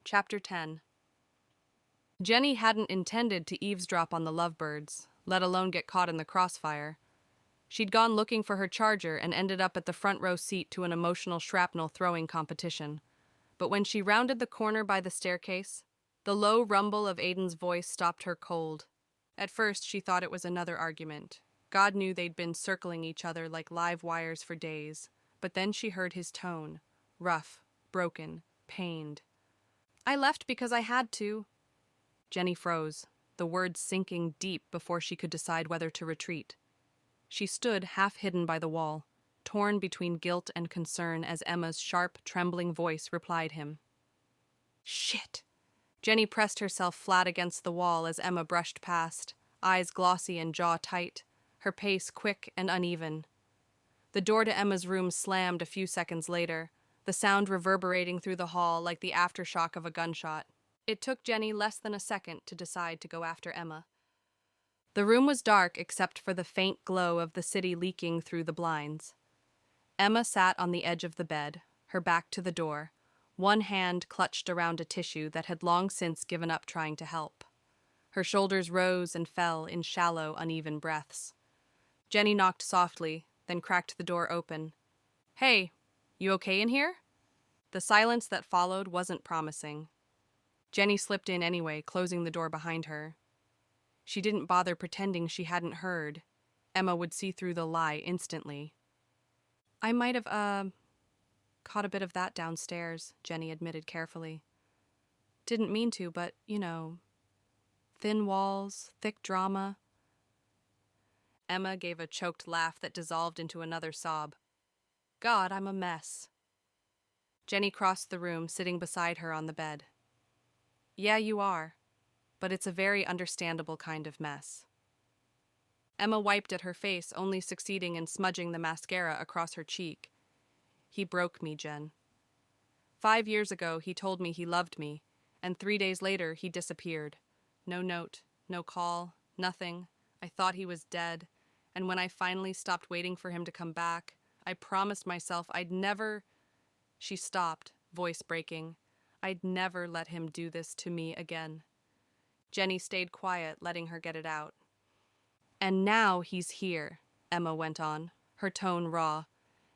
Chapter 10. Jenny hadn't intended to eavesdrop on the lovebirds, let alone get caught in the crossfire. She'd gone looking for her charger and ended up at the front row seat to an emotional shrapnel throwing competition. But when she rounded the corner by the staircase, the low rumble of Aiden's voice stopped her cold. At first, she thought it was another argument. God knew they'd been circling each other like live wires for days. But then she heard his tone, rough, broken, pained. "I left because I had to." Jenny froze, the words sinking deep before she could decide whether to retreat. She stood half hidden by the wall, torn between guilt and concern as Emma's sharp, trembling voice replied him. "Shit!" Jenny pressed herself flat against the wall as Emma brushed past, eyes glossy and jaw tight, her pace quick and uneven. The door to Emma's room slammed a few seconds later, the sound reverberating through the hall like the aftershock of a gunshot. It took Jenny less than a second to decide to go after Emma. The room was dark except for the faint glow of the city leaking through the blinds. Emma sat on the edge of the bed, her back to the door, one hand clutched around a tissue that had long since given up trying to help. Her shoulders rose and fell in shallow, uneven breaths. Jenny knocked softly, then cracked the door open. "Hey, you okay in here?" The silence that followed wasn't promising. Jenny slipped in anyway, closing the door behind her. She didn't bother pretending she hadn't heard. Emma would see through the lie instantly. "I might have, caught a bit of that downstairs," Jenny admitted carefully. "Didn't mean to, but, thin walls, thick drama." Emma gave a choked laugh that dissolved into another sob. "God, I'm a mess." Jenny crossed the room, sitting beside her on the bed. "Yeah, you are, but it's a very understandable kind of mess." Emma wiped at her face, only succeeding in smudging the mascara across her cheek. "He broke me, Jen. 5 years ago, he told me he loved me, and 3 days later, he disappeared. No note, no call, nothing. I thought he was dead, and when I finally stopped waiting for him to come back, I promised myself I'd never—" She stopped, voice breaking. "I'd never let him do this to me again." Jenny stayed quiet, letting her get it out. "And now he's here," Emma went on, her tone raw.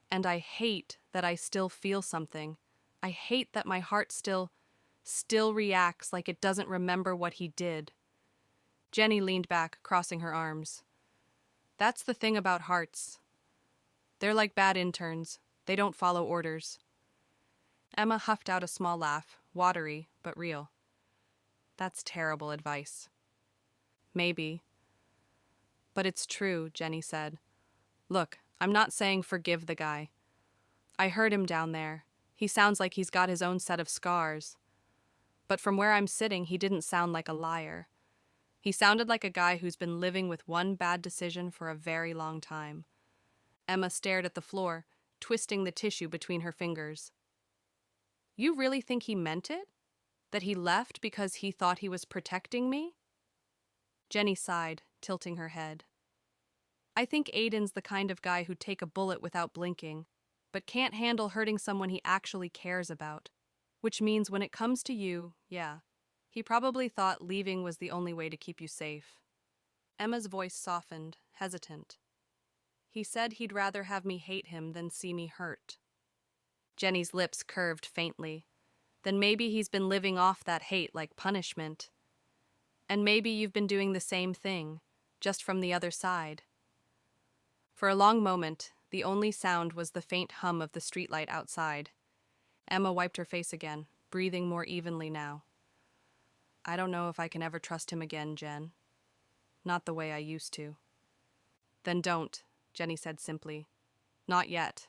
"And I hate that I still feel something. I hate that my heart still reacts like it doesn't remember what he did." Jenny leaned back, crossing her arms. "That's the thing about hearts. They're like bad interns. They don't follow orders." Emma huffed out a small laugh, watery but real. "That's terrible advice." "Maybe. But it's true," Jenny said. "Look, I'm not saying forgive the guy. I heard him down there. He sounds like he's got his own set of scars. But from where I'm sitting, he didn't sound like a liar. He sounded like a guy who's been living with one bad decision for a very long time." Emma stared at the floor, twisting the tissue between her fingers. "You really think he meant it? That he left because he thought he was protecting me?" Jenny sighed, tilting her head. "I think Aiden's the kind of guy who'd take a bullet without blinking, but can't handle hurting someone he actually cares about. Which means when it comes to you, yeah, he probably thought leaving was the only way to keep you safe." Emma's voice softened, hesitant. "He said he'd rather have me hate him than see me hurt." Jenny's lips curved faintly. "Then maybe he's been living off that hate like punishment. And maybe you've been doing the same thing, just from the other side." For a long moment, the only sound was the faint hum of the streetlight outside. Emma wiped her face again, breathing more evenly now. "I don't know if I can ever trust him again, Jen. Not the way I used to." "Then don't," Jenny said simply. "Not yet.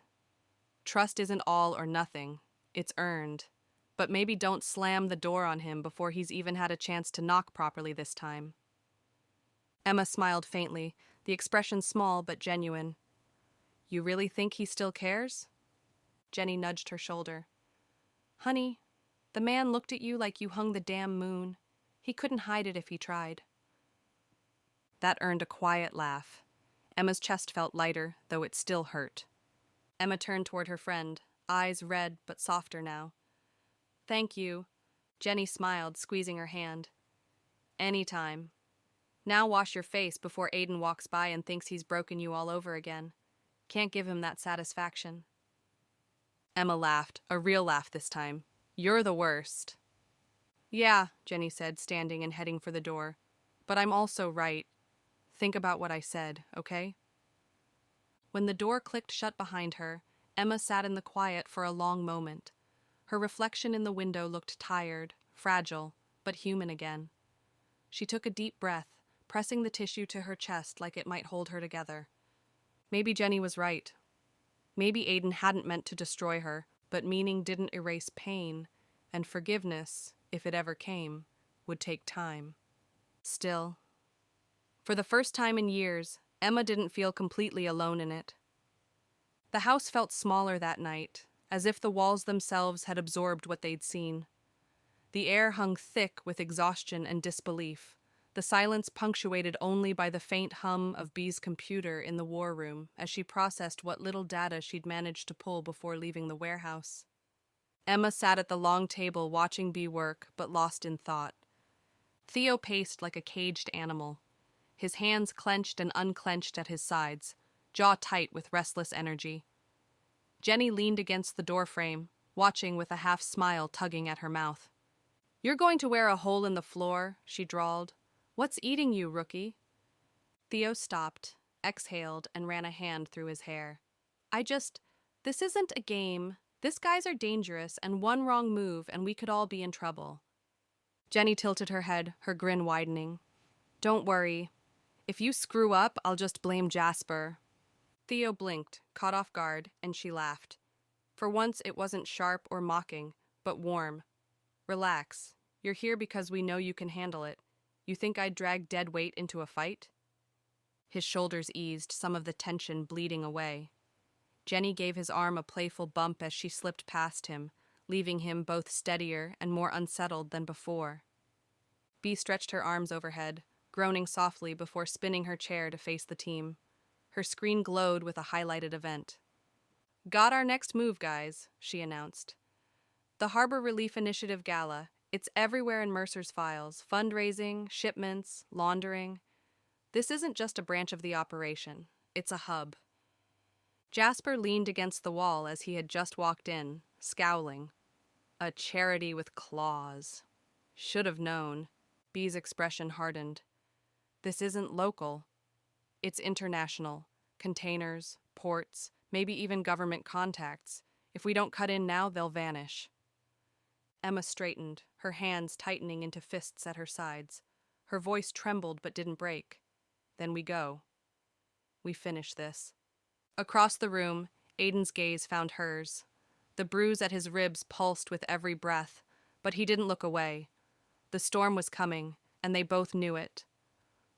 Trust isn't all or nothing. It's earned. But maybe don't slam the door on him before he's even had a chance to knock properly this time." Emma smiled faintly, the expression small but genuine. "You really think he still cares?" Jenny nudged her shoulder. "Honey, the man looked at you like you hung the damn moon. He couldn't hide it if he tried." That earned a quiet laugh. Emma's chest felt lighter, though it still hurt. Emma turned toward her friend, eyes red but softer now. "Thank you." Jenny smiled, squeezing her hand. Anytime. Now wash your face before Aiden walks by and thinks he's broken you all over again. Can't give him that satisfaction. Emma laughed, a real laugh this time. You're the worst. Yeah, Jenny said, standing and heading for the door. But I'm also right. Think about what I said, okay? When the door clicked shut behind her, Emma sat in the quiet for a long moment. Her reflection in the window looked tired, fragile, but human again. She took a deep breath, pressing the tissue to her chest like it might hold her together. Maybe Jenny was right. Maybe Aiden hadn't meant to destroy her, but meaning didn't erase pain, and forgiveness, if it ever came, would take time. Still, for the first time in years, Emma didn't feel completely alone in it. The house felt smaller that night, as if the walls themselves had absorbed what they'd seen. The air hung thick with exhaustion and disbelief, the silence punctuated only by the faint hum of Bee's computer in the war room as she processed what little data she'd managed to pull before leaving the warehouse. Emma sat at the long table watching Bee work, but lost in thought. Theo paced like a caged animal, his hands clenched and unclenched at his sides, jaw tight with restless energy. Jenny leaned against the doorframe, watching with a half-smile tugging at her mouth. "You're going to wear a hole in the floor," she drawled. "What's eating you, rookie?" Theo stopped, exhaled, and ran a hand through his hair. This isn't a game. This guys are dangerous, and one wrong move, and we could all be in trouble." Jenny tilted her head, her grin widening. "Don't worry. If you screw up, I'll just blame Jasper." Theo blinked, caught off guard, and she laughed. For once, it wasn't sharp or mocking, but warm. "Relax. You're here because we know you can handle it. You think I'd drag dead weight into a fight?" His shoulders eased, some of the tension bleeding away. Jenny gave his arm a playful bump as she slipped past him, leaving him both steadier and more unsettled than before. Bee stretched her arms overhead, groaning softly before spinning her chair to face the team. Her screen glowed with a highlighted event. "Got our next move, guys," she announced. "The Harbor Relief Initiative Gala. It's everywhere in Mercer's files, fundraising, shipments, laundering. This isn't just a branch of the operation. It's a hub." Jasper leaned against the wall as he had just walked in, scowling. A charity with claws. Should have known. Bee's expression hardened. "This isn't local. It's international. Containers, ports, maybe even government contacts. If we don't cut in now, they'll vanish." Emma straightened, her hands tightening into fists at her sides. Her voice trembled but didn't break. "Then we go. We finish this." Across the room, Aiden's gaze found hers. The bruise at his ribs pulsed with every breath, but he didn't look away. The storm was coming, and they both knew it.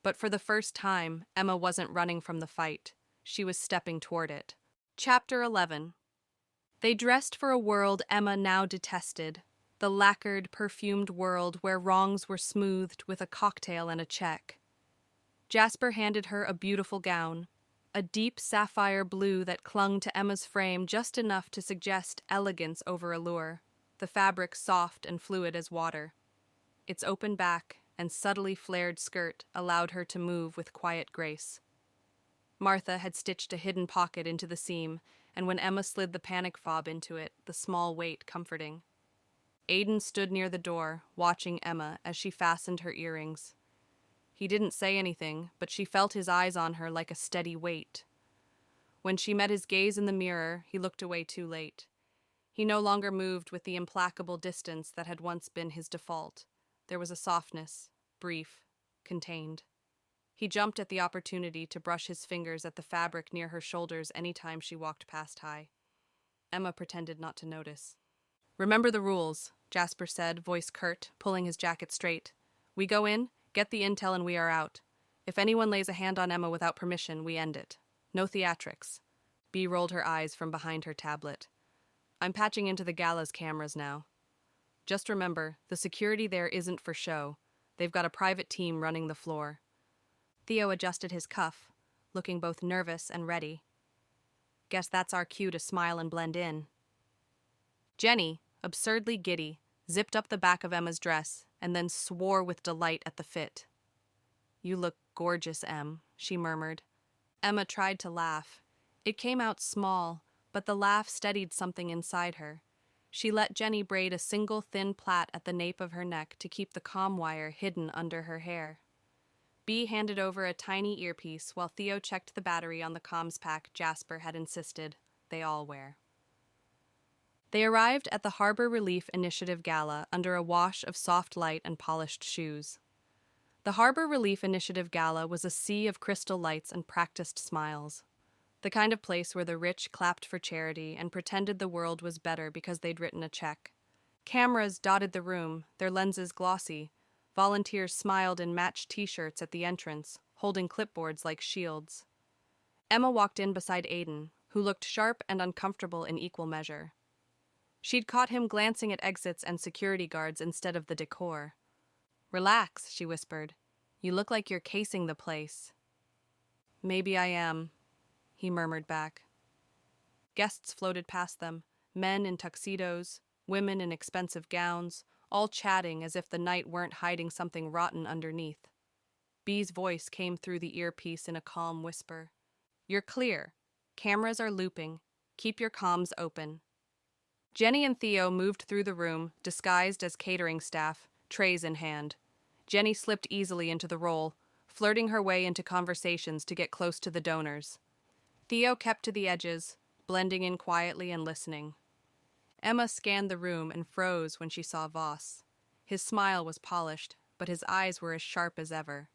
But for the first time, Emma wasn't running from the fight. She was stepping toward it. Chapter 11. They dressed for a world Emma now detested, the lacquered, perfumed world where wrongs were smoothed with a cocktail and a check. Jasper handed her a beautiful gown, a deep sapphire blue that clung to Emma's frame just enough to suggest elegance over allure, the fabric soft and fluid as water. Its open back and subtly flared skirt allowed her to move with quiet grace. Martha had stitched a hidden pocket into the seam, and when Emma slid the panic fob into it, the small weight comforting. Aiden stood near the door, watching Emma as she fastened her earrings. He didn't say anything, but she felt his eyes on her like a steady weight. When she met his gaze in the mirror, he looked away too late. He no longer moved with the implacable distance that had once been his default. There was a softness, brief, contained. He jumped at the opportunity to brush his fingers at the fabric near her shoulders any time she walked past high. Emma pretended not to notice. "Remember the rules," Jasper said, voice curt, pulling his jacket straight. "We go in, get the intel, and we are out. If anyone lays a hand on Emma without permission, we end it. No theatrics." Bee rolled her eyes from behind her tablet. "I'm patching into the gala's cameras now. Just remember, the security there isn't for show. They've got a private team running the floor." Theo adjusted his cuff, looking both nervous and ready. "Guess that's our cue to smile and blend in." Jenny, absurdly giddy, zipped up the back of Emma's dress, and then swore with delight at the fit. "You look gorgeous, Em," she murmured. Emma tried to laugh. It came out small, but the laugh steadied something inside her. She let Jenny braid a single thin plait at the nape of her neck to keep the comm wire hidden under her hair. Bea handed over a tiny earpiece while Theo checked the battery on the comms pack Jasper had insisted they all wear. They arrived at the Harbor Relief Initiative Gala under a wash of soft light and polished shoes. The Harbor Relief Initiative Gala was a sea of crystal lights and practiced smiles. The kind of place where the rich clapped for charity and pretended the world was better because they'd written a check. Cameras dotted the room, their lenses glossy. Volunteers smiled in matched t-shirts at the entrance, holding clipboards like shields. Emma walked in beside Aiden, who looked sharp and uncomfortable in equal measure. She'd caught him glancing at exits and security guards instead of the decor. "Relax," she whispered. "You look like you're casing the place." "Maybe I am," he murmured back. Guests floated past them, men in tuxedos, women in expensive gowns, all chatting as if the night weren't hiding something rotten underneath. Bea's voice came through the earpiece in a calm whisper. "You're clear. Cameras are looping. Keep your comms open." Jenny and Theo moved through the room, disguised as catering staff, trays in hand. Jenny slipped easily into the role, flirting her way into conversations to get close to the donors. Theo kept to the edges, blending in quietly and listening. Emma scanned the room and froze when she saw Voss. His smile was polished, but his eyes were as sharp as ever.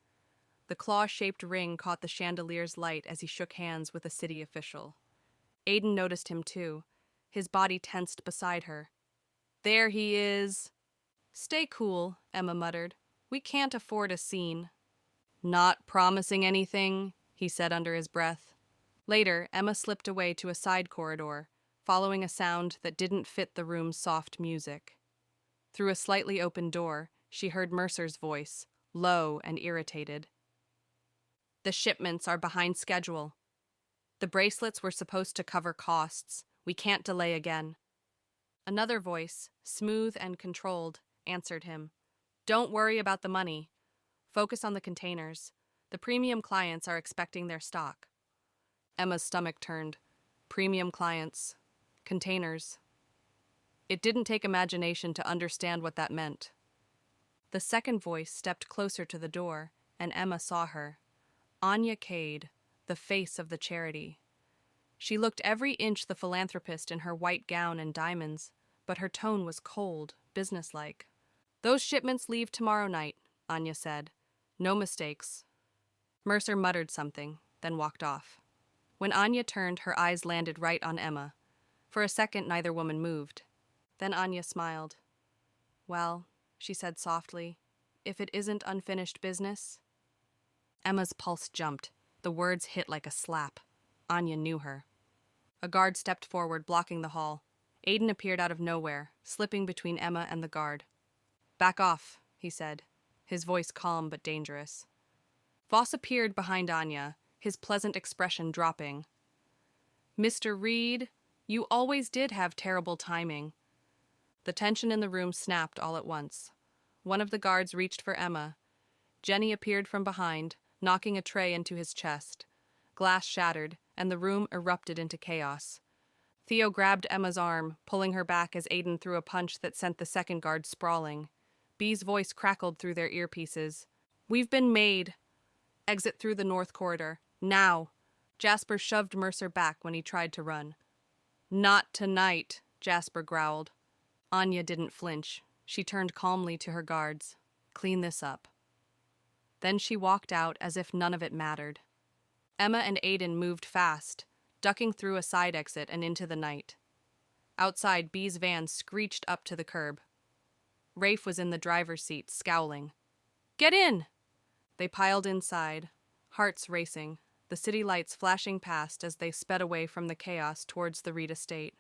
The claw-shaped ring caught the chandelier's light as he shook hands with a city official. Aiden noticed him too, his body tensed beside her. "There he is." "Stay cool," Emma muttered. "We can't afford a scene." "Not promising anything," he said under his breath. Later, Emma slipped away to a side corridor, following a sound that didn't fit the room's soft music. Through a slightly open door, she heard Mercer's voice, low and irritated. "The shipments are behind schedule. The bracelets were supposed to cover costs. We can't delay again." Another voice, smooth and controlled, answered him. "Don't worry about the money. Focus on the containers. The premium clients are expecting their stock." Emma's stomach turned. Premium clients. Containers. It didn't take imagination to understand what that meant. The second voice stepped closer to the door, and Emma saw her. Anya Cade, the face of the charity. She looked every inch the philanthropist in her white gown and diamonds, but her tone was cold, businesslike. "Those shipments leave tomorrow night," Anya said. "No mistakes." Mercer muttered something, then walked off. When Anya turned, her eyes landed right on Emma. For a second, neither woman moved. Then Anya smiled. "Well," she said softly, "if it isn't unfinished business." Emma's pulse jumped. The words hit like a slap. Anya knew her. A guard stepped forward, blocking the hall. Aiden appeared out of nowhere, slipping between Emma and the guard. "Back off," he said, his voice calm but dangerous. Voss appeared behind Anya, his pleasant expression dropping. "Mr. Reed, you always did have terrible timing." The tension in the room snapped all at once. One of the guards reached for Emma. Jenny appeared from behind, knocking a tray into his chest. Glass shattered, and the room erupted into chaos. Theo grabbed Emma's arm, pulling her back as Aiden threw a punch that sent the second guard sprawling. Bea's voice crackled through their earpieces. "We've been made. Exit through the north corridor. Now." Jasper shoved Mercer back when he tried to run. "Not tonight," Jasper growled. Anya didn't flinch. She turned calmly to her guards. "Clean this up." Then she walked out as if none of it mattered. Emma and Aiden moved fast, ducking through a side exit and into the night. Outside, Bea's van screeched up to the curb. Rafe was in the driver's seat, scowling. "Get in!" They piled inside, hearts racing, the city lights flashing past as they sped away from the chaos towards the Reed estate.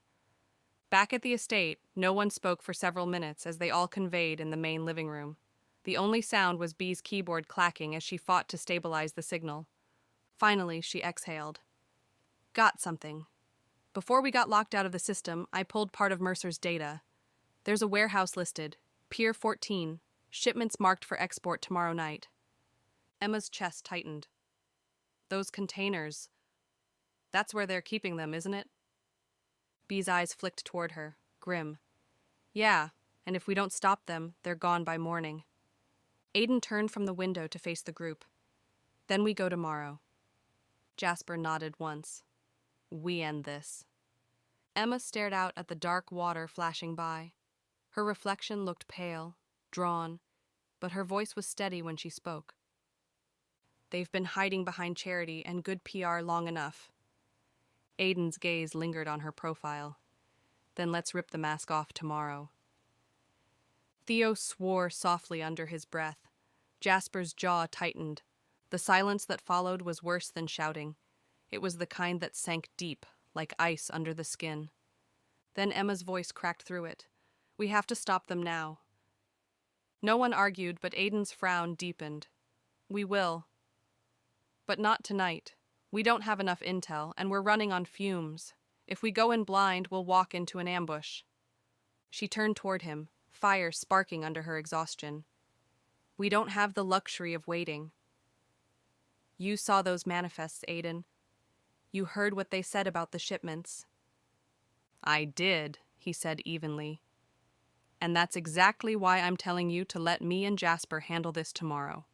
Back at the estate, no one spoke for several minutes as they all conveyed in the main living room. The only sound was Bea's keyboard clacking as she fought to stabilize the signal. Finally, she exhaled. "Got something. Before we got locked out of the system, I pulled part of Mercer's data. There's a warehouse listed, Pier 14, shipments marked for export tomorrow night. Emma's chest tightened. Those containers, that's where they're keeping them, isn't it? Bee's eyes flicked toward her, grim. Yeah, and if we don't stop them, they're gone by morning. Aiden turned from the window to face the group. Then we go tomorrow. Jasper nodded once. We end this. Emma stared out at the dark water flashing by. Her reflection looked pale, drawn, but her voice was steady when she spoke. They've been hiding behind charity and good PR long enough. Aiden's gaze lingered on her profile. Then let's rip the mask off tomorrow. Theo swore softly under his breath. Jasper's jaw tightened. The silence that followed was worse than shouting. It was the kind that sank deep, like ice under the skin. Then Emma's voice cracked through it. We have to stop them now. No one argued, but Aiden's frown deepened. We will. But not tonight. We don't have enough intel, and we're running on fumes. If we go in blind, we'll walk into an ambush. She turned toward him, fire sparking under her exhaustion. We don't have the luxury of waiting. You saw those manifests, Aiden. You heard what they said about the shipments. I did, he said evenly. And that's exactly why I'm telling you to let me and Jasper handle this tomorrow.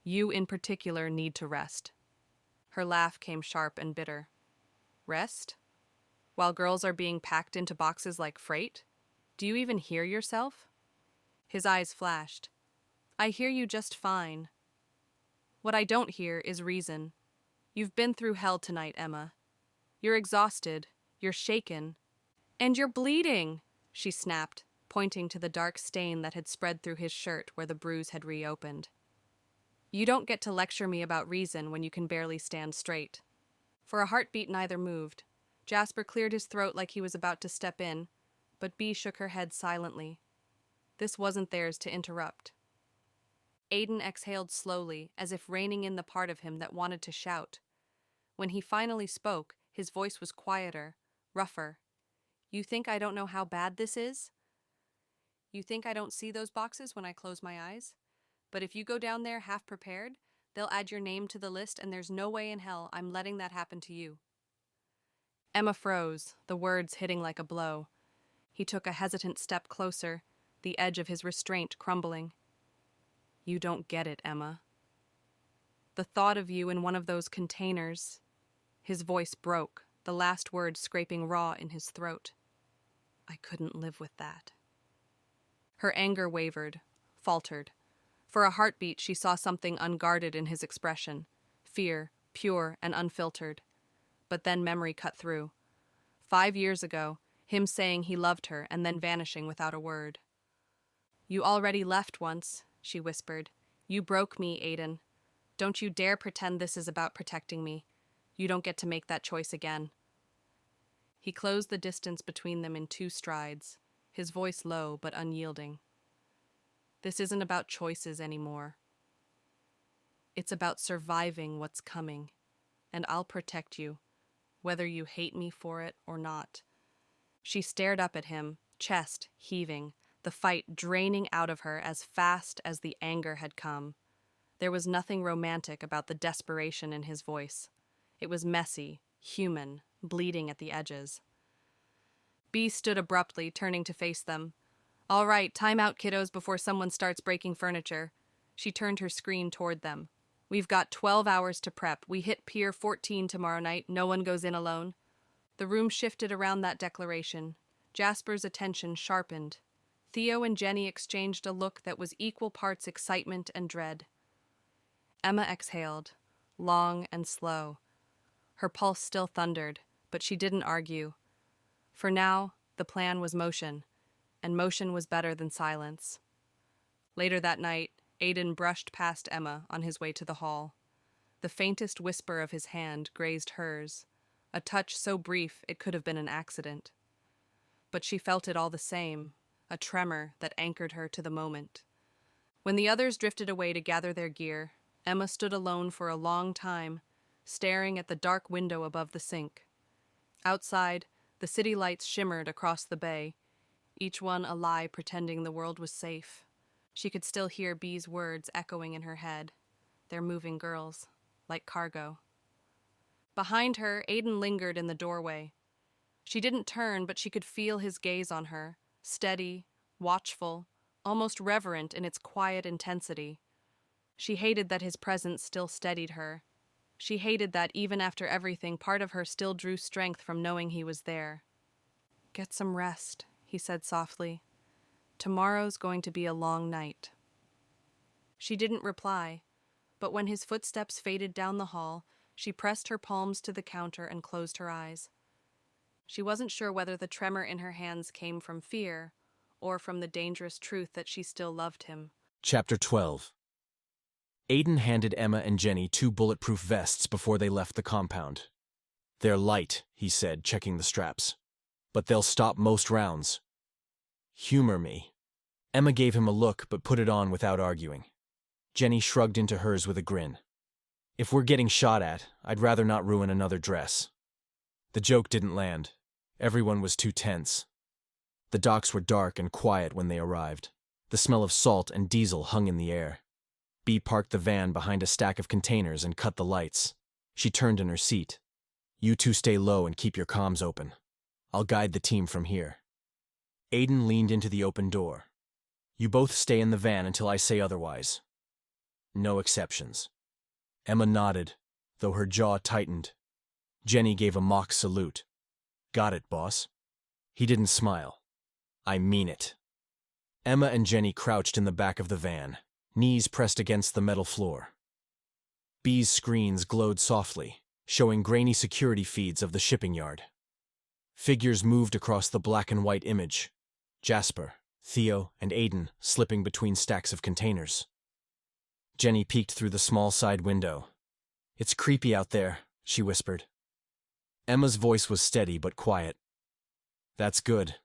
You in particular need to rest. Her laugh came sharp and bitter. Rest? While girls are being packed into boxes like freight? Do you even hear yourself? His eyes flashed. I hear you just fine. What I don't hear is reason. You've been through hell tonight, Emma. You're exhausted, you're shaken, and you're bleeding, she snapped, pointing to the dark stain that had spread through his shirt where the bruise had reopened. You don't get to lecture me about reason when you can barely stand straight. For a heartbeat, neither moved. Jasper cleared his throat like he was about to step in, but Bee shook her head silently. This wasn't theirs to interrupt. Aiden exhaled slowly, as if reining in the part of him that wanted to shout. When he finally spoke, his voice was quieter, rougher. You think I don't know how bad this is? You think I don't see those boxes when I close my eyes? But if you go down there half prepared, they'll add your name to the list, and there's no way in hell I'm letting that happen to you. Emma froze, the words hitting like a blow. He took a hesitant step closer, the edge of his restraint crumbling. You don't get it, Emma. The thought of you in one of those containers. His voice broke, the last word scraping raw in his throat. I couldn't live with that. Her anger wavered, faltered. For a heartbeat, she saw something unguarded in his expression, fear, pure and unfiltered. But then memory cut through. 5 years ago, him saying he loved her and then vanishing without a word. You already left once, she whispered. You broke me, Aiden. Don't you dare pretend this is about protecting me. You don't get to make that choice again. He closed the distance between them in 2 strides, his voice low but unyielding. This isn't about choices anymore. It's about surviving what's coming, and I'll protect you, whether you hate me for it or not. She stared up at him, chest heaving, the fight draining out of her as fast as the anger had come. There was nothing romantic about the desperation in his voice. It was messy, human, bleeding at the edges. Bee stood abruptly, turning to face them. All right, time out, kiddos, before someone starts breaking furniture. She turned her screen toward them. We've got 12 hours to prep. We hit Pier 14 tomorrow night. No one goes in alone. The room shifted around that declaration. Jasper's attention sharpened. Theo and Jenny exchanged a look that was equal parts excitement and dread. Emma exhaled, long and slow. Her pulse still thundered, but she didn't argue. For now, the plan was motion, and motion was better than silence. Later that night, Aiden brushed past Emma on his way to the hall. The faintest whisper of his hand grazed hers, a touch so brief it could have been an accident. But she felt it all the same, a tremor that anchored her to the moment. When the others drifted away to gather their gear, Emma stood alone for a long time, staring at the dark window above the sink. Outside, the city lights shimmered across the bay, each one a lie pretending the world was safe. She could still hear Bee's words echoing in her head. They're moving girls, like cargo. Behind her, Aiden lingered in the doorway. She didn't turn, but she could feel his gaze on her, steady, watchful, almost reverent in its quiet intensity. She hated that his presence still steadied her. She hated that, even after everything, part of her still drew strength from knowing he was there. "Get some rest," he said softly. "Tomorrow's going to be a long night." She didn't reply, but when his footsteps faded down the hall, she pressed her palms to the counter and closed her eyes. She wasn't sure whether the tremor in her hands came from fear or from the dangerous truth that she still loved him. Chapter 12. Aiden handed Emma and Jenny 2 bulletproof vests before they left the compound. "They're light," he said, checking the straps. "But they'll stop most rounds." "Humor me." Emma gave him a look but put it on without arguing. Jenny shrugged into hers with a grin. "If we're getting shot at, I'd rather not ruin another dress." The joke didn't land. Everyone was too tense. The docks were dark and quiet when they arrived. The smell of salt and diesel hung in the air. Bee parked the van behind a stack of containers and cut the lights. She turned in her seat. "You two stay low and keep your comms open. I'll guide the team from here." Aiden leaned into the open door. "You both stay in the van until I say otherwise. No exceptions." Emma nodded, though her jaw tightened. Jenny gave a mock salute. "Got it, boss." He didn't smile. "I mean it." Emma and Jenny crouched in the back of the van, knees pressed against the metal floor. Bee's screens glowed softly, showing grainy security feeds of the shipping yard. Figures moved across the black and white image. Jasper, Theo, and Aiden slipping between stacks of containers. Jenny peeked through the small side window. "It's creepy out there," she whispered. Emma's voice was steady but quiet. "That's good.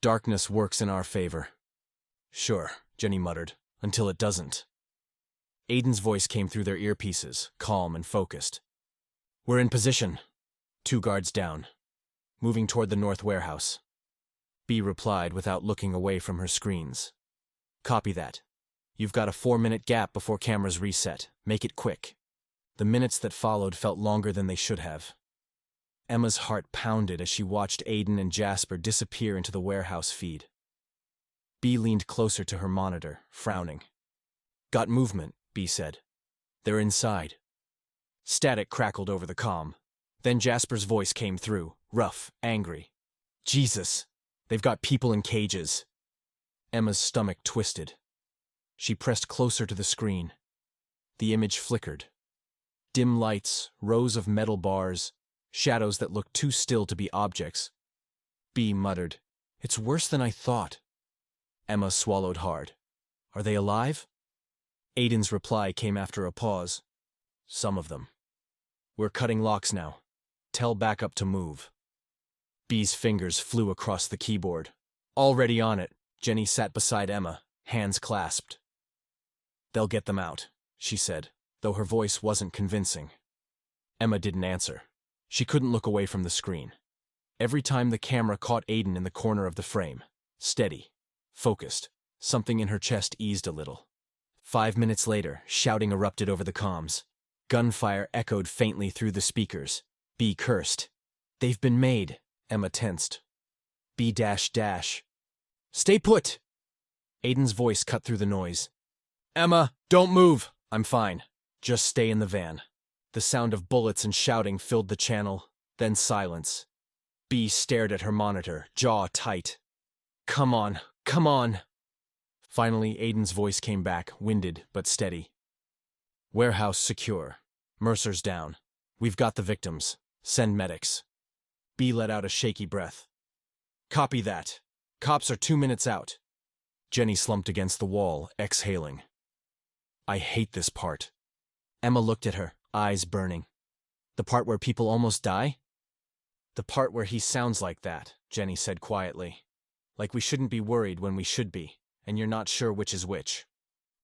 Darkness works in our favor." "Sure," Jenny muttered, "until it doesn't." Aiden's voice came through their earpieces, calm and focused. "We're in position. 2 guards down. Moving toward the north warehouse." Bee replied without looking away from her screens. "Copy that. You've got a 4-minute gap before cameras reset. Make it quick." The minutes that followed felt longer than they should have. Emma's heart pounded as she watched Aiden and Jasper disappear into the warehouse feed. Bee leaned closer to her monitor, frowning. "Got movement," Bee said. "They're inside." Static crackled over the comm. Then Jasper's voice came through, rough, angry. "Jesus, they've got people in cages." Emma's stomach twisted. She pressed closer to the screen. The image flickered. Dim lights, rows of metal bars, shadows that looked too still to be objects. Bee muttered, "It's worse than I thought." Emma swallowed hard. "Are they alive?" Aiden's reply came after a pause. "Some of them. We're cutting locks now. Tell backup to move." Bee's fingers flew across the keyboard. Already on it, Jenny sat beside Emma, hands clasped. "They'll get them out," she said, though her voice wasn't convincing. Emma didn't answer. She couldn't look away from the screen. Every time the camera caught Aiden in the corner of the frame, steady, focused, something in her chest eased a little. 5 minutes later, shouting erupted over the comms. Gunfire echoed faintly through the speakers. Bee cursed. "They've been made," Emma tensed. B dash dash. "Stay put!" Aiden's voice cut through the noise. "Emma, don't move! I'm fine. Just stay in the van." The sound of bullets and shouting filled the channel, then silence. Bee stared at her monitor, jaw tight. "Come on, come on!" Finally, Aiden's voice came back, winded but steady. "Warehouse secure. Mercer's down. We've got the victims. Send medics." Bee let out a shaky breath. "Copy that. Cops are 2 minutes out." Jenny slumped against the wall, exhaling. "I hate this part." Emma looked at her, eyes burning. "The part where people almost die?" "The part where he sounds like that," Jenny said quietly. "Like we shouldn't be worried when we should be, and you're not sure which is which."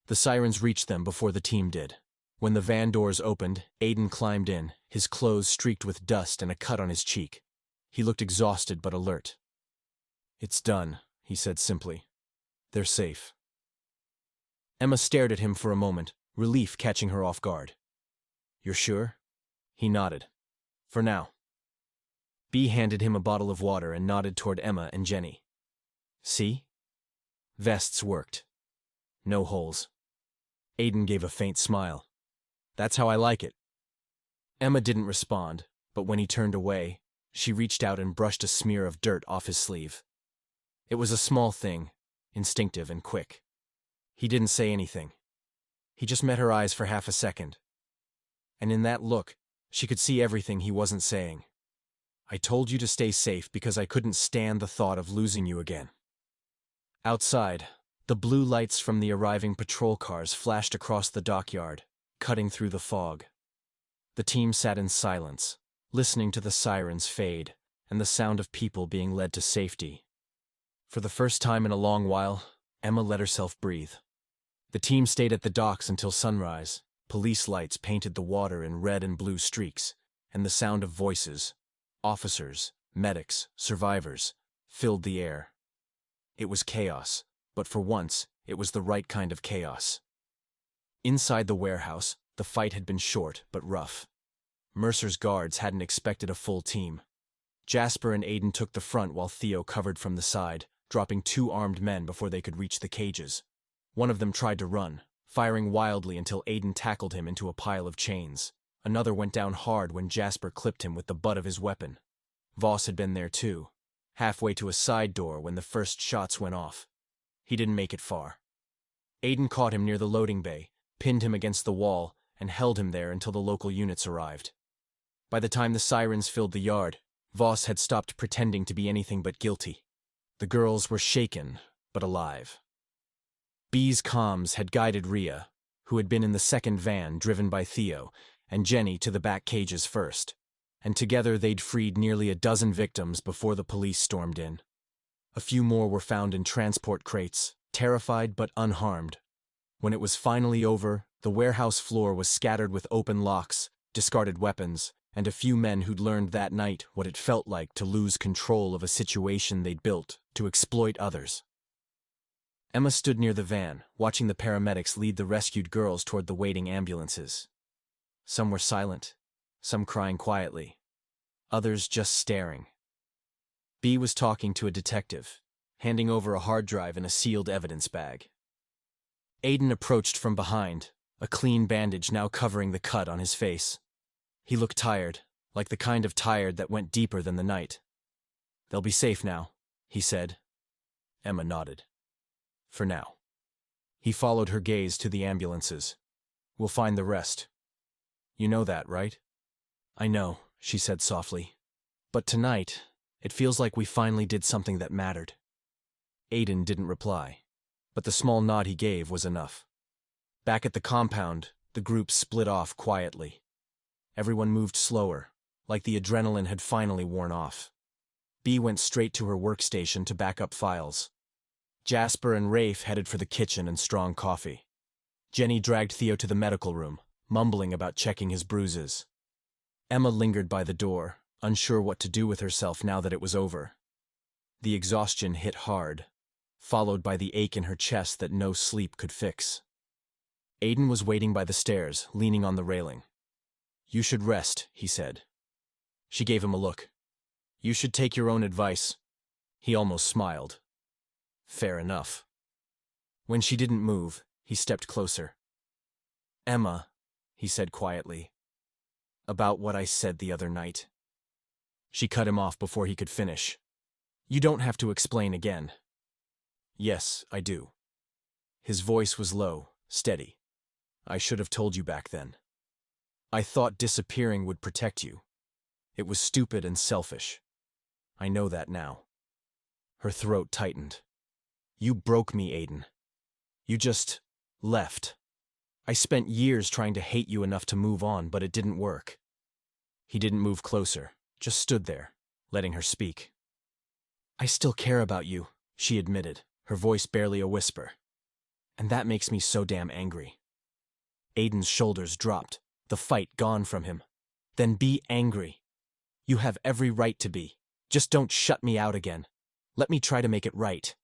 The sirens reached them before the team did. When the van doors opened, Aiden climbed in, his clothes streaked with dust and a cut on his cheek. He looked exhausted but alert. It's done, he said simply. They're safe. Emma stared at him for a moment, relief catching her off guard. You're sure? He nodded. For now. B handed him a bottle of water and nodded toward Emma and Jenny. See? Vests worked. No holes. Aiden gave a faint smile. That's how I like it. Emma didn't respond, but when he turned away, she reached out and brushed a smear of dirt off his sleeve. It was a small thing, instinctive and quick. He didn't say anything. He just met her eyes for half a second. And in that look, she could see everything he wasn't saying. I told you to stay safe because I couldn't stand the thought of losing you again. Outside, the blue lights from the arriving patrol cars flashed across the dockyard, cutting through the fog. The team sat in silence, listening to the sirens fade and the sound of people being led to safety. For the first time in a long while, Emma let herself breathe. The team stayed at the docks until sunrise. Police lights painted the water in red and blue streaks, and the sound of voices, officers, medics, survivors, filled the air. It was chaos, but for once, it was the right kind of chaos. Inside the warehouse, the fight had been short but rough. Mercer's guards hadn't expected a full team. Jasper and Aiden took the front while Theo covered from the side, dropping 2 armed men before they could reach the cages. One of them tried to run, firing wildly until Aiden tackled him into a pile of chains. Another went down hard when Jasper clipped him with the butt of his weapon. Voss had been there too, halfway to a side door when the first shots went off. He didn't make it far. Aiden caught him near the loading bay, pinned him against the wall, and held him there until the local units arrived. By the time the sirens filled the yard, Voss had stopped pretending to be anything but guilty. The girls were shaken, but alive. B's comms had guided Rhea, who had been in the second van driven by Theo, and Jenny to the back cages first, and together they'd freed nearly a dozen victims before the police stormed in. A few more were found in transport crates, terrified but unharmed. When it was finally over, the warehouse floor was scattered with open locks, discarded weapons, and a few men who'd learned that night what it felt like to lose control of a situation they'd built to exploit others. Emma stood near the van, watching the paramedics lead the rescued girls toward the waiting ambulances. Some were silent, some crying quietly, others just staring. B was talking to a detective, handing over a hard drive and a sealed evidence bag. Aiden approached from behind, a clean bandage now covering the cut on his face. He looked tired, like the kind of tired that went deeper than the night. They'll be safe now, he said. Emma nodded. For now. He followed her gaze to the ambulances. We'll find the rest. You know that, right? I know, she said softly. But tonight, it feels like we finally did something that mattered. Aiden didn't reply, but the small nod he gave was enough. Back at the compound, the group split off quietly. Everyone moved slower, like the adrenaline had finally worn off. B went straight to her workstation to back up files. Jasper and Rafe headed for the kitchen and strong coffee. Jenny dragged Theo to the medical room, mumbling about checking his bruises. Emma lingered by the door, unsure what to do with herself now that it was over. The exhaustion hit hard, followed by the ache in her chest that no sleep could fix. Aiden was waiting by the stairs, leaning on the railing. You should rest, he said. She gave him a look. You should take your own advice. He almost smiled. Fair enough. When she didn't move, he stepped closer. Emma, he said quietly. About what I said the other night. She cut him off before he could finish. You don't have to explain again. Yes, I do. His voice was low, steady. I should have told you back then. I thought disappearing would protect you. It was stupid and selfish. I know that now. Her throat tightened. You broke me, Aiden. You just left. I spent years trying to hate you enough to move on, but it didn't work. He didn't move closer, just stood there, letting her speak. I still care about you, she admitted, her voice barely a whisper. And that makes me so damn angry. Aiden's shoulders dropped, the fight gone from him. Then be angry. You have every right to be. Just don't shut me out again. Let me try to make it right.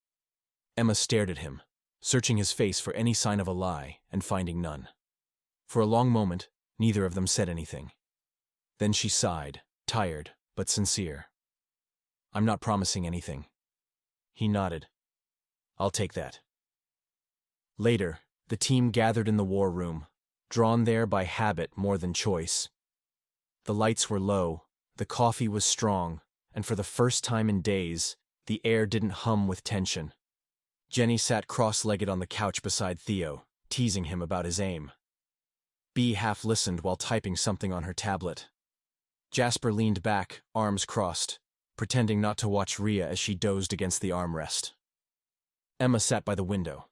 Emma stared at him, searching his face for any sign of a lie and finding none. For a long moment, neither of them said anything. Then she sighed, tired but sincere. I'm not promising anything. He nodded. I'll take that. Later, the team gathered in the war room, drawn there by habit more than choice. The lights were low, the coffee was strong, and for the first time in days, the air didn't hum with tension. Jenny sat cross-legged on the couch beside Theo, teasing him about his aim. Bea half listened while typing something on her tablet. Jasper leaned back, arms crossed, pretending not to watch Rhea as she dozed against the armrest. Emma sat by the window,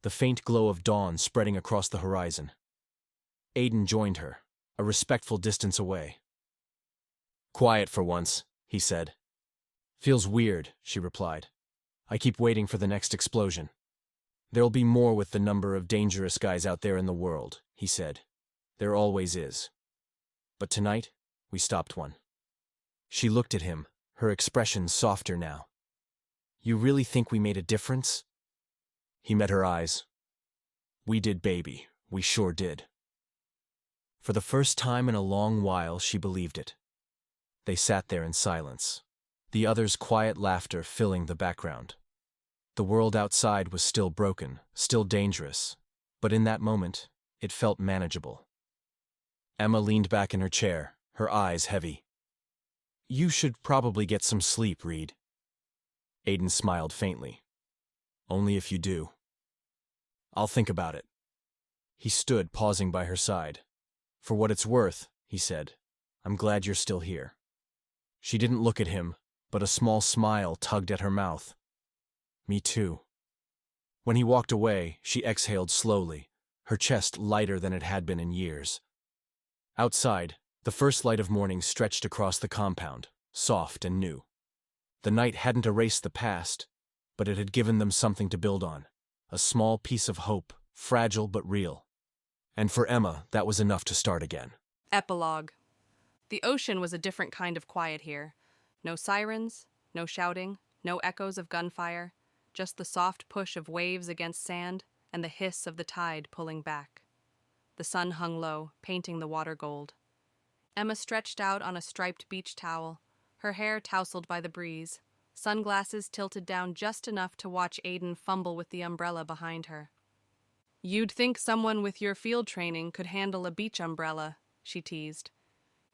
the faint glow of dawn spreading across the horizon. Aiden joined her, a respectful distance away. Quiet for once, he said. Feels weird, she replied. I keep waiting for the next explosion. There'll be more with the number of dangerous guys out there in the world, he said. There always is. But tonight, we stopped one. She looked at him, her expression softer now. You really think we made a difference? He met her eyes. We did, baby. We sure did. For the first time in a long while, she believed it. They sat there in silence, the others' quiet laughter filling the background. The world outside was still broken, still dangerous, but in that moment, it felt manageable. Emma leaned back in her chair, her eyes heavy. You should probably get some sleep, Reed. Aiden smiled faintly. Only if you do. I'll think about it. He stood, pausing by her side. For what it's worth, he said, I'm glad you're still here. She didn't look at him, but a small smile tugged at her mouth. Me too. When he walked away, she exhaled slowly, her chest lighter than it had been in years. Outside, the first light of morning stretched across the compound, soft and new. The night hadn't erased the past, but it had given them something to build on, a small piece of hope, fragile but real. And for Emma, that was enough to start again. Epilogue. The ocean was a different kind of quiet here. No sirens, no shouting, no echoes of gunfire, just the soft push of waves against sand and the hiss of the tide pulling back. The sun hung low, painting the water gold. Emma stretched out on a striped beach towel, her hair tousled by the breeze, sunglasses tilted down just enough to watch Aiden fumble with the umbrella behind her. You'd think someone with your field training could handle a beach umbrella, she teased.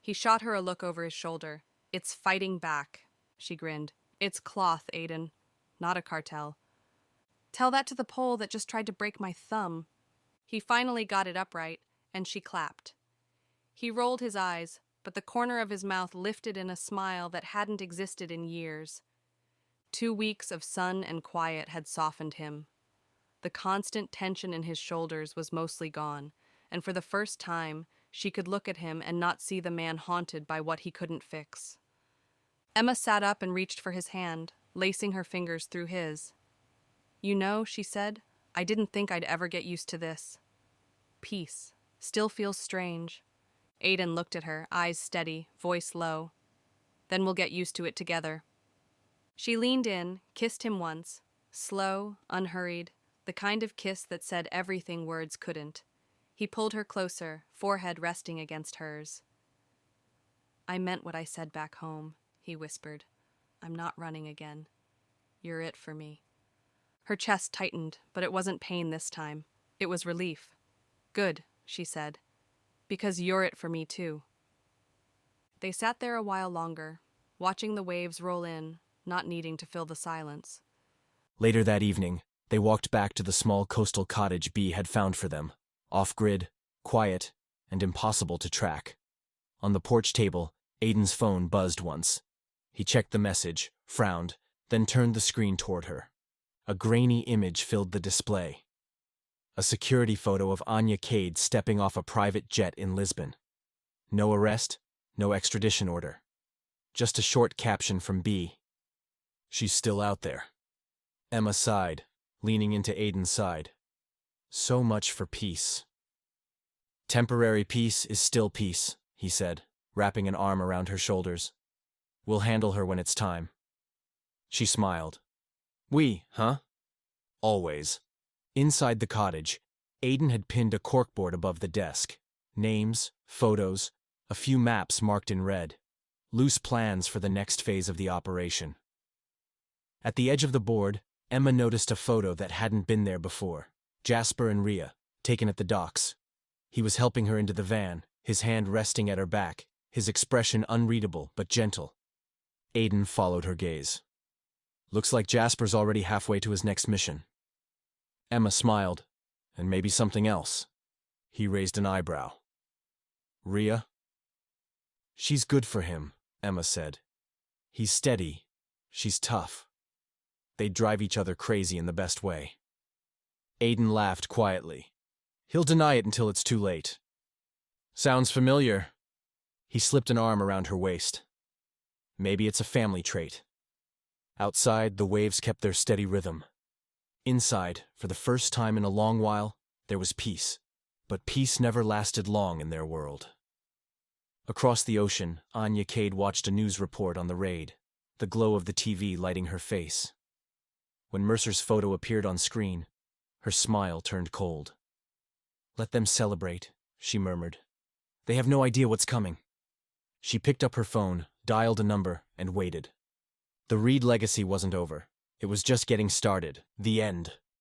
He shot her a look over his shoulder. It's fighting back, she grinned. It's cloth, Aiden, not a cartel. Tell that to the pole that just tried to break my thumb. He finally got it upright, and she clapped. He rolled his eyes, but the corner of his mouth lifted in a smile that hadn't existed in years. 2 weeks of sun and quiet had softened him. The constant tension in his shoulders was mostly gone, and for the first time, she could look at him and not see the man haunted by what he couldn't fix. Emma sat up and reached for his hand, lacing her fingers through his. You know, she said, I didn't think I'd ever get used to this. Peace. Still feels strange. Aiden looked at her, eyes steady, voice low. Then we'll get used to it together. She leaned in, kissed him once, slow, unhurried, the kind of kiss that said everything words couldn't. He pulled her closer, forehead resting against hers. I meant what I said back home, he whispered. I'm not running again. You're it for me. Her chest tightened, but it wasn't pain this time. It was relief. Good, she said. Because you're it for me too. They sat there a while longer, watching the waves roll in, not needing to fill the silence. Later that evening, they walked back to the small coastal cottage Bea had found for them, off-grid, quiet, and impossible to track. On the porch table, Aiden's phone buzzed once. He checked the message, frowned, then turned the screen toward her. A grainy image filled the display. A security photo of Anya Cade stepping off a private jet in Lisbon. No arrest, no extradition order. Just a short caption from Bea. She's still out there. Emma sighed, leaning into Aiden's side. So much for peace. Temporary peace is still peace, he said, wrapping an arm around her shoulders. We'll handle her when it's time. She smiled. We, huh? Always. Inside the cottage, Aiden had pinned a corkboard above the desk. Names, photos, a few maps marked in red. Loose plans for the next phase of the operation. At the edge of the board, Emma noticed a photo that hadn't been there before. Jasper and Rhea, taken at the docks. He was helping her into the van, his hand resting at her back, his expression unreadable but gentle. Aiden followed her gaze. Looks like Jasper's already halfway to his next mission. Emma smiled. And maybe something else. He raised an eyebrow. Rhea? She's good for him, Emma said. He's steady. She's tough. They'd drive each other crazy in the best way. Aiden laughed quietly. He'll deny it until it's too late. Sounds familiar. He slipped an arm around her waist. Maybe it's a family trait. Outside, the waves kept their steady rhythm. Inside, for the first time in a long while, there was peace. But peace never lasted long in their world. Across the ocean, Anya Cade watched a news report on the raid, the glow of the TV lighting her face. When Mercer's photo appeared on screen, her smile turned cold. Let them celebrate, she murmured. They have no idea what's coming. She picked up her phone, dialed a number, and waited. The Reed legacy wasn't over. It was just getting started. The end.